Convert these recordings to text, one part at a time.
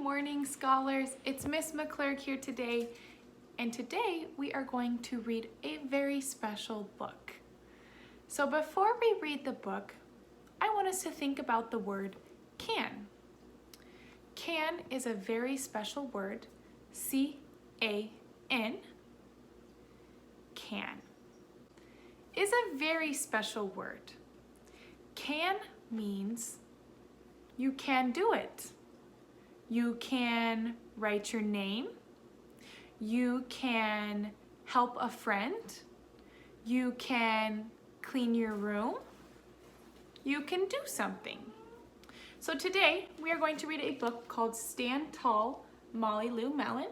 morning, scholars. It's Miss McClurg here today, and today we are going to read a very special book. So before we read the book, I want us to think about the word can. Can is a very special word, C-A-N. Can is a very special word. Can means you can do it. You can write your name. You can help a friend. You can clean your room. You can do something. So today we are going to read a book called Stand Tall, Molly Lou Mellon,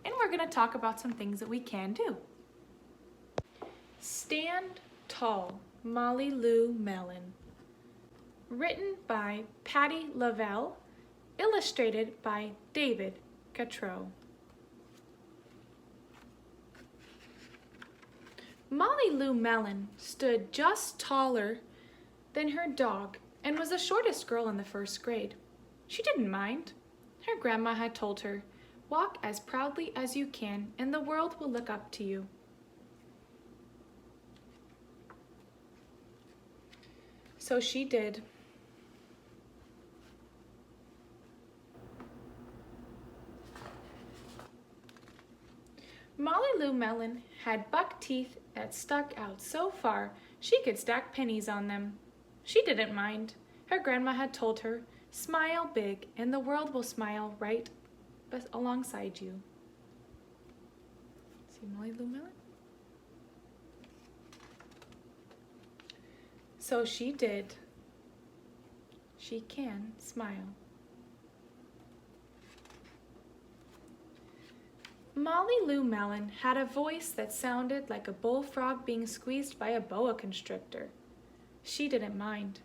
and we're going to talk about some things that we can do. Stand Tall, Molly Lou Mellon. Written by Patty Lavelle, illustrated by David Gautreaux. Molly Lou Mellon stood just taller than her dog and was the shortest girl in the first grade. She didn't mind. Her grandma had told her, "Walk as proudly as you can and the world will look up to you." So she did. Molly Lou Mellon had buck teeth that stuck out so far she could stack pennies on them. She didn't mind. Her grandma had told her, "Smile big and the world will smile right alongside you." See Molly Lou Mellon? So she did. She can smile. Molly Lou Mellon had a voice that sounded like a bullfrog being squeezed by a boa constrictor. She didn't mind.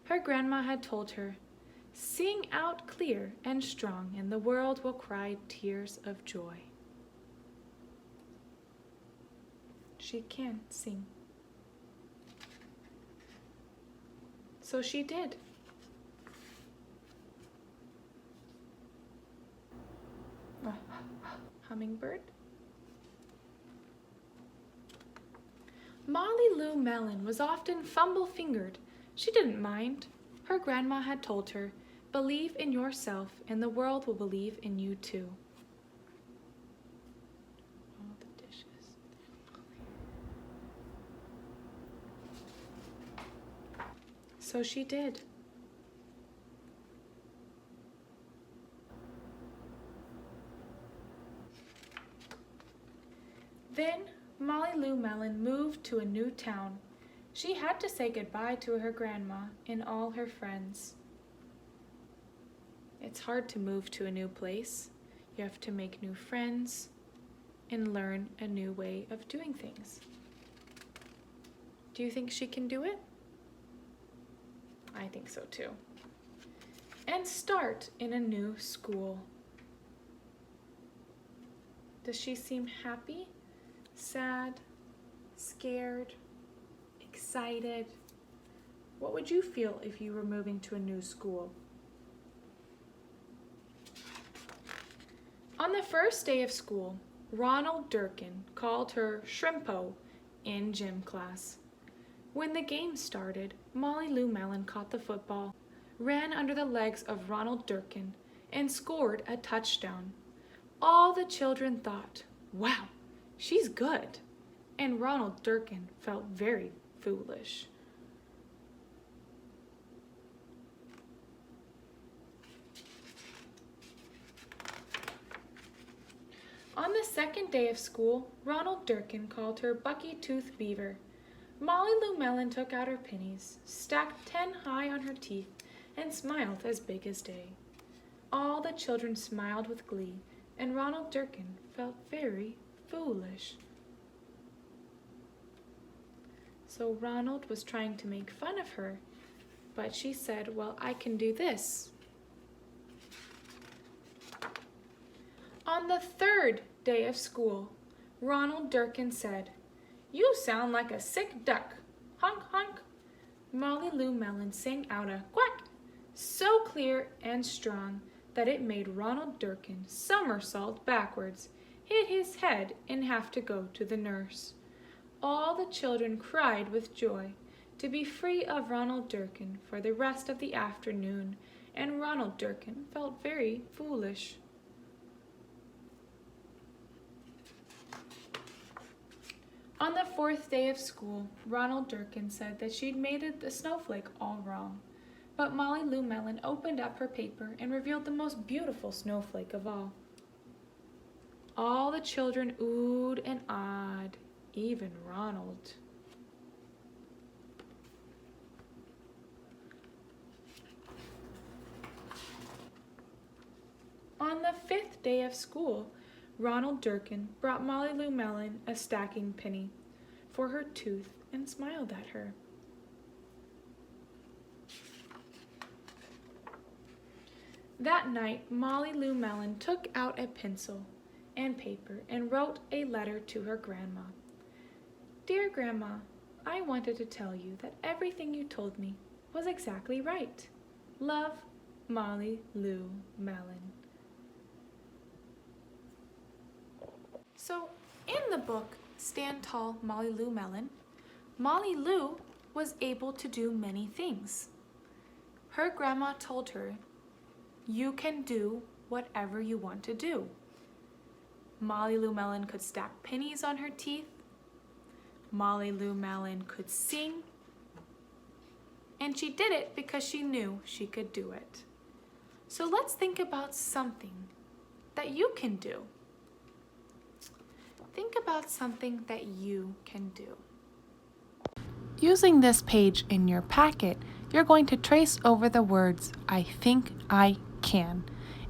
Her grandma had told her, "Sing out clear and strong and the world will cry tears of joy." She can sing. So she did. Hummingbird. Molly Lou Mellon was often fumble-fingered. She didn't mind. Her grandma had told her, "Believe in yourself and the world will believe in you too." All the dishes. So she did. Then Molly Lou Mellon moved to a new town. She had to say goodbye to her grandma and all her friends. It's hard to move to a new place. You have to make new friends and learn a new way of doing things. Do you think she can do it? I think so too. And start in a new school. Does she seem happy? Sad, scared, excited? What would you feel if you were moving to a new school? On the first day of school, Ronald Durkin called her Shrimpo in gym class. When the game started, Molly Lou Mellon caught the football, ran under the legs of Ronald Durkin, and scored a touchdown. All the children thought, "Wow, she's good," and Ronald Durkin felt very foolish. On the second day of school, Ronald Durkin called her Bucky Tooth Beaver. Molly Lou Mellon took out her pennies, stacked 10 high on her teeth, and smiled as big as day. All the children smiled with glee, and Ronald Durkin felt very foolish. So Ronald was trying to make fun of her, but she said, "Well, I can do this." On the third day of school, Ronald Durkin said, "You sound like a sick duck. Honk, honk." Molly Lou Mellon sang out a quack, so clear and strong that it made Ronald Durkin somersault backwards, hit his head, and have to go to the nurse. All the children cried with joy to be free of Ronald Durkin for the rest of the afternoon, and Ronald Durkin felt very foolish. On the 4th day of school, Ronald Durkin said that she'd made the snowflake all wrong. But Molly Lou Mellon opened up her paper and revealed the most beautiful snowflake of all. All the children oohed and ahed, even Ronald. On the 5th day of school, Ronald Durkin brought Molly Lou Mellon a stacking penny for her tooth and smiled at her. That night, Molly Lou Mellon took out a pencil and paper and wrote a letter to her grandma. Dear Grandma, I wanted to tell you that everything you told me was exactly right. Love, Molly Lou Mellon. So, in the book, Stand Tall, Molly Lou Mellon, Molly Lou was able to do many things. Her grandma told her, you can do whatever you want to do. Molly Lou Mellon could stack pennies on her teeth. Molly Lou Mellon could sing. And she did it because she knew she could do it. So let's think about something that you can do. Think about something that you can do. Using this page in your packet, you're going to trace over the words, I think I can.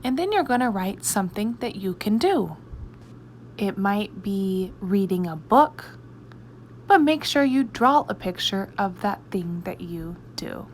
And then you're going to write something that you can do. It might be reading a book, but make sure you draw a picture of that thing that you do.